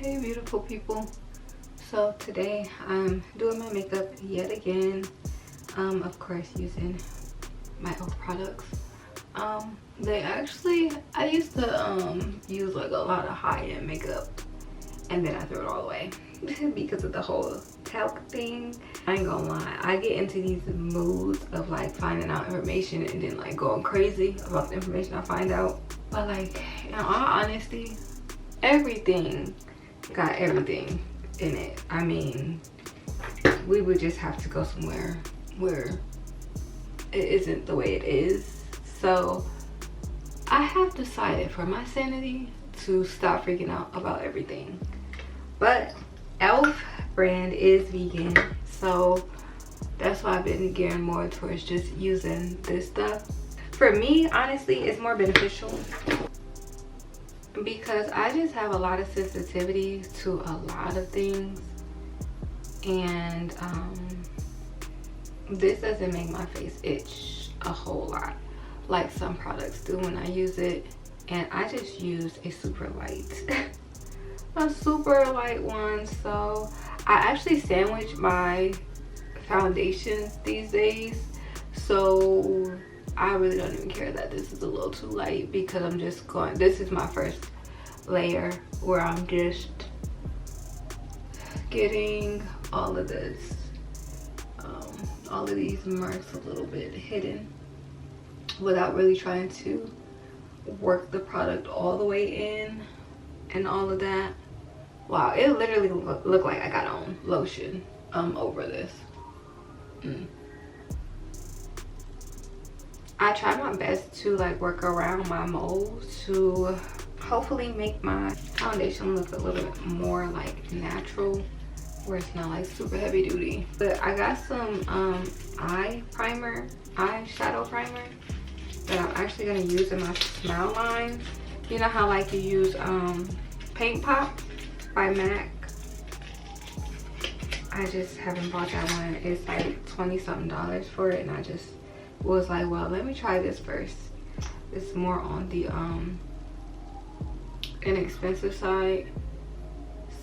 Hey beautiful people, so today I'm doing my makeup yet again, of course using my own products. I used to use like a lot of high-end makeup and then I threw it all away because of the whole talc thing. I ain't gonna lie, I get into these moods of like finding out information and then like going crazy about the information I find out. But like, in all honesty, everything got everything in it. I mean, we would just have to go somewhere where it isn't the way it is. So I have decided for my sanity to stop freaking out about everything. But e.l.f. brand is vegan, so that's why I've been gearing more towards just using this stuff. For me, honestly, it's more beneficial because I just have a lot of sensitivity to a lot of things, and this doesn't make my face itch a whole lot like some products do when I use it. And I just use a super light a super light one. So I actually sandwich my foundations these days, so I really don't even care that this is a little too light, because I'm just going, this is my first layer where I'm just getting all of this, all of these marks a little bit hidden without really trying to work the product all the way in and all of that. Wow, it literally looked like I got on lotion over this. I try my best to like work around my moles to hopefully make my foundation look a little bit more like natural, where it's not like super heavy duty. But I got some eyeshadow primer that I'm actually gonna use in my smile lines. You know how like you use Paint Pop by MAC? I just haven't bought that one. It's like $20-something for it, and I just was like, well, let me try this first. It's more on the inexpensive side,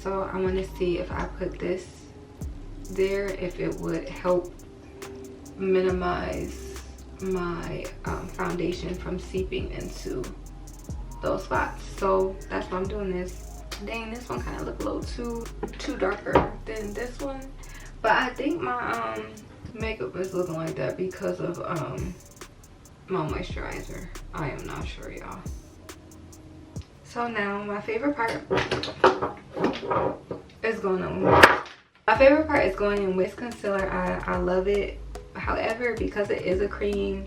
so I want to see if I put this there, if it would help minimize my foundation from seeping into those spots. So that's why I'm doing this. Dang, this one kind of look a little too darker than this one, but I think my makeup is looking like that because of my moisturizer. I am not sure, y'all. So now my favorite part is going on. My favorite part is going in with concealer. I love it. However, because it is a cream,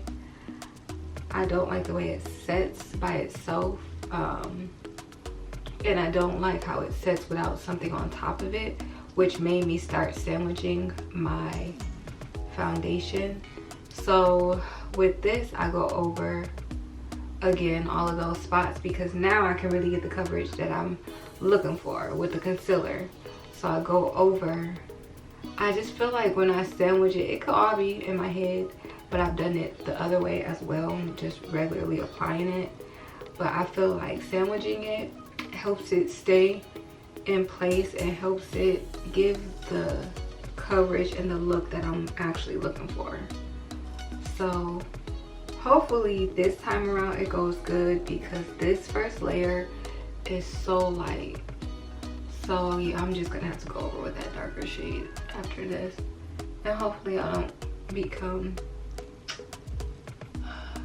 I don't like the way it sets by itself, and I don't like how it sets without something on top of it, which made me start sandwiching my foundation. So with this, I go over again all of those spots, because now I can really get the coverage that I'm looking for with the concealer. So I go over. I just feel like when I sandwich it, it could all be in my head, but I've done it the other way as well, just regularly applying it. But I feel like sandwiching it helps it stay in place and helps it give the coverage and the look that I'm actually looking for. So hopefully this time around it goes good, because this first layer is so light. So yeah, I'm just gonna have to go over with that darker shade after this, and hopefully I don't become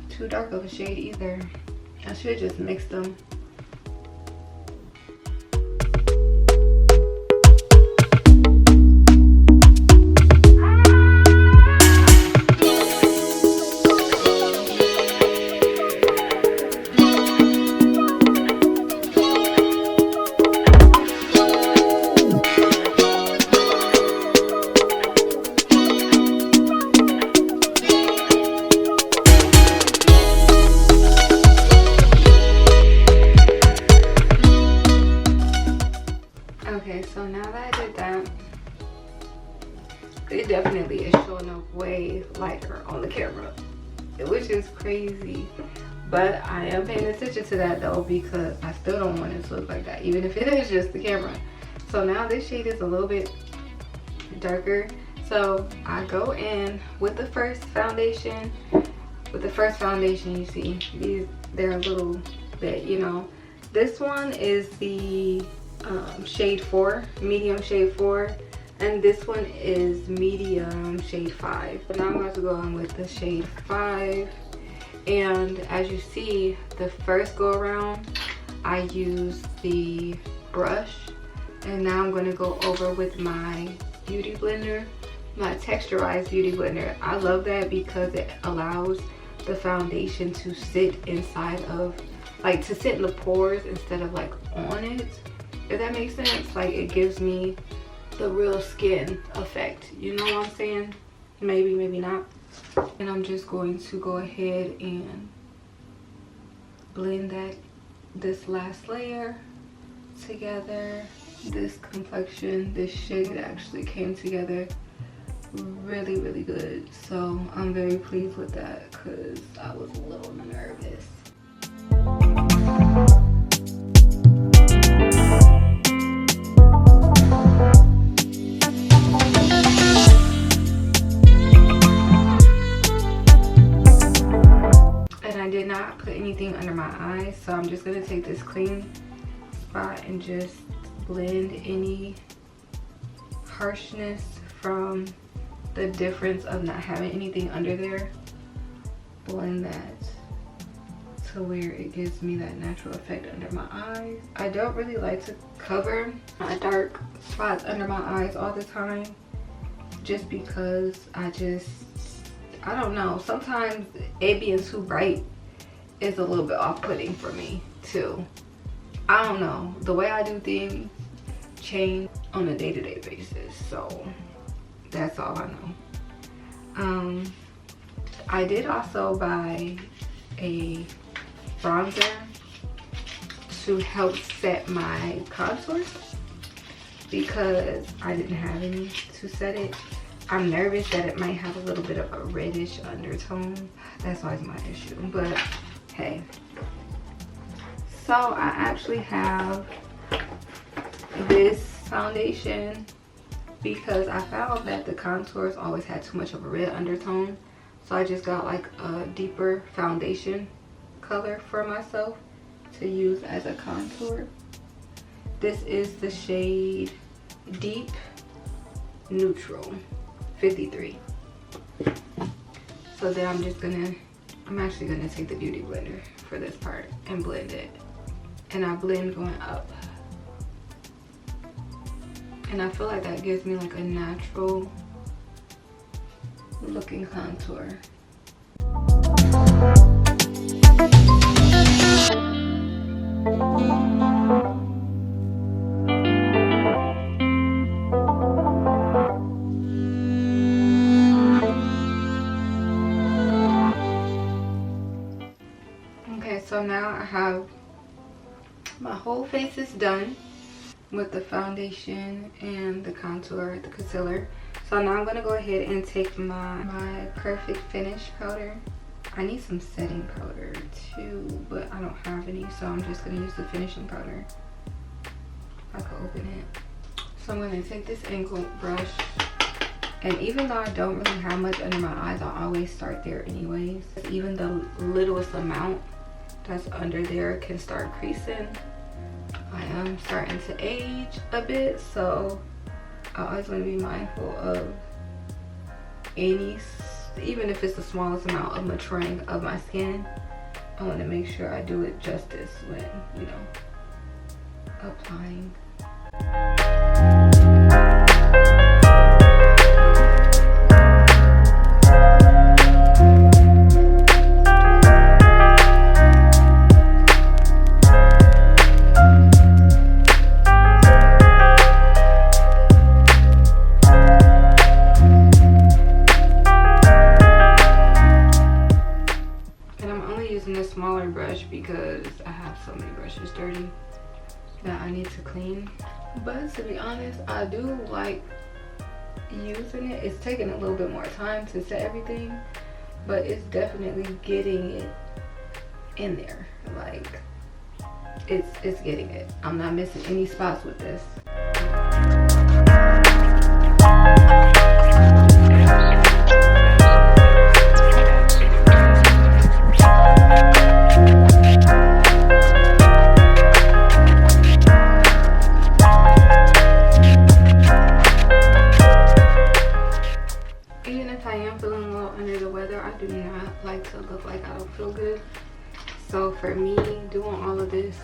too dark of a shade either. I should just mix them. Okay, so now that I did that, it definitely is showing up way lighter on the camera, which is crazy. But I am paying attention to that though, because I still don't want it to look like that, even if it is just the camera. So now this shade is a little bit darker. So I go in with the first foundation. With the first foundation, you see they're a little bit, you know. This one is the shade 4, medium shade 4. And this one is medium shade 5. But now I'm going to go on with the shade 5. And as you see, the first go around, I used the brush. And now I'm going to go over with my beauty blender, my texturized beauty blender. I love that because it allows the foundation to sit inside of, like, to sit in the pores instead of like on it. If that makes sense, like it gives me the real skin effect, you know what I'm saying? Maybe, maybe not. And I'm just going to go ahead and blend this last layer together. This complexion, this shade actually came together really, really good. So I'm very pleased with that because I was a little nervous. Put anything under my eyes, so I'm just gonna take this clean spot and just blend any harshness from the difference of not having anything under there. Blend that to where it gives me that natural effect under my eyes. I don't really like to cover my dark spots under my eyes all the time, just because I don't know, sometimes it being too bright is a little bit off-putting for me too. I don't know, the way I do things change on a day-to-day basis, so that's all I know. I did also buy a bronzer to help set my contours because I didn't have any to set it. I'm nervous that it might have a little bit of a reddish undertone. That's always my issue, but hey. So I actually have this foundation because I found that the contours always had too much of a red undertone. So I just got like a deeper foundation color for myself to use as a contour. This is the shade Deep Neutral 53. So then I'm actually gonna take the beauty blender for this part and blend it. And I blend going up. And I feel like that gives me like a natural looking contour. Okay, so now I have my whole face is done with the foundation and the contour, the concealer. So now I'm gonna go ahead and take my Perfect Finish powder. I need some setting powder too, but I don't have any, so I'm just gonna use the finishing powder. I can open it. So I'm gonna take this angle brush, and even though I don't really have much under my eyes, I always start there anyways. Even the littlest amount that's under there can start creasing. I am starting to age a bit, so I always want to be mindful of any, even if it's the smallest amount of maturing of my skin. I want to make sure I do it justice when, you know, applying. Smaller brush because I have so many brushes dirty that I need to clean. But to be honest, I do like using it. It's taking a little bit more time to set everything, but it's definitely getting it in there. Like it's getting it. I'm not missing any spots with this. for me, doing all of this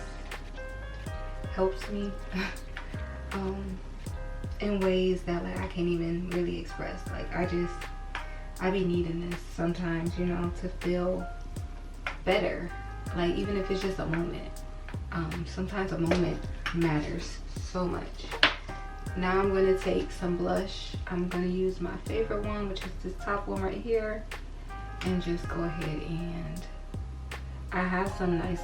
helps me in ways that like I can't even really express. Like I be needing this sometimes, you know, to feel better. Like even if it's just a moment. Sometimes a moment matters so much. Now I'm gonna take some blush. I'm gonna use my favorite one, which is this top one right here, and just go ahead and I have some nice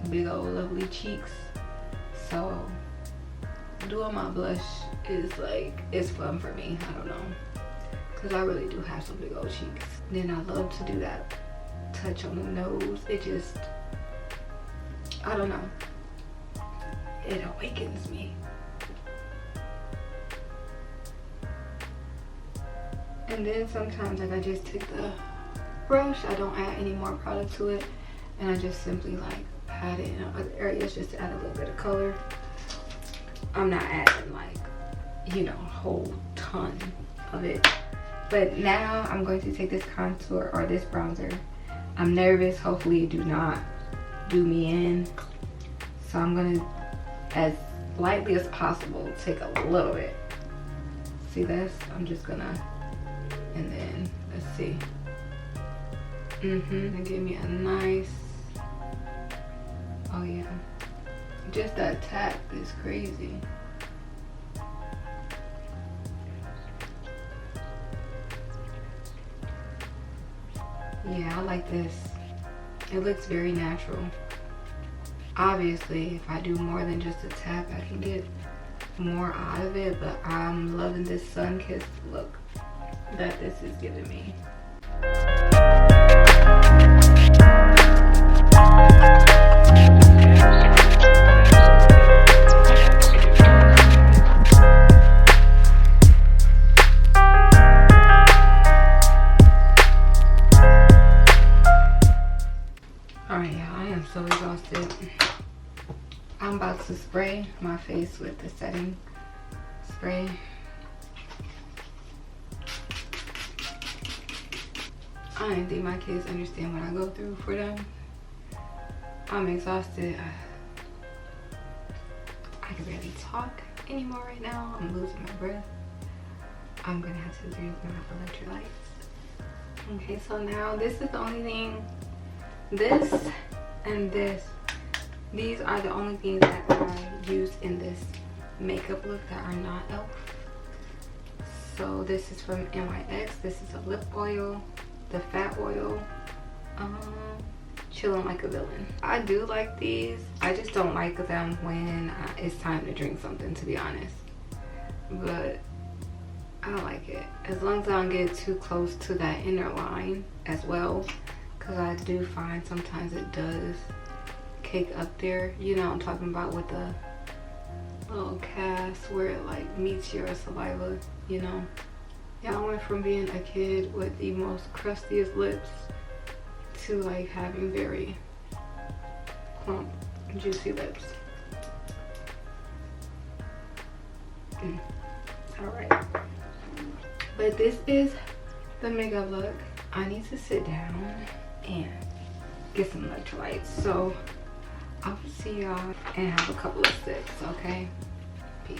big old lovely cheeks, so doing my blush is like, it's fun for me. I don't know, because I really do have some big old cheeks. Then I love to do that touch on the nose. It just, I don't know, it awakens me. And then sometimes like I just take the brush, I don't add any more product to it, and I just simply like pat it in other areas just to add a little bit of color. I'm not adding like, you know, a whole ton of it. But now I'm going to take this contour or this bronzer. I'm nervous, hopefully it do not do me in. So I'm gonna, as lightly as possible, take a little bit. See this? I'm just gonna, and then let's see. And give me a nice, oh yeah, just that tap is crazy. Yeah, I like this. It looks very natural. Obviously, if I do more than just a tap, I can get more out of it, but I'm loving this sun-kissed look that this is giving me. Alright, y'all, I am so exhausted. I'm about to spray my face with the setting spray. I didn't think my kids understand what I go through for them. I'm exhausted. I can barely talk anymore right now. I'm losing my breath. I'm gonna have to drink my electrolytes. Okay, so now this is the only thing. This and this. These are the only things that I use in this makeup look that are not e.l.f. So this is from NYX. This is a lip oil. The fat oil, chilling like a villain. I do like these. I just don't like them when it's time to drink something, to be honest. But I don't like it. As long as I don't get too close to that inner line as well, because I do find sometimes it does cake up there. You know what I'm talking about, with the little cast where it like meets your saliva, you know. Yeah, I went from being a kid with the most crustiest lips to like having very plump, juicy lips. Alright. But this is the makeup look. I need to sit down and get some electrolytes. So I'll see y'all and have a couple of sips, okay? Peace.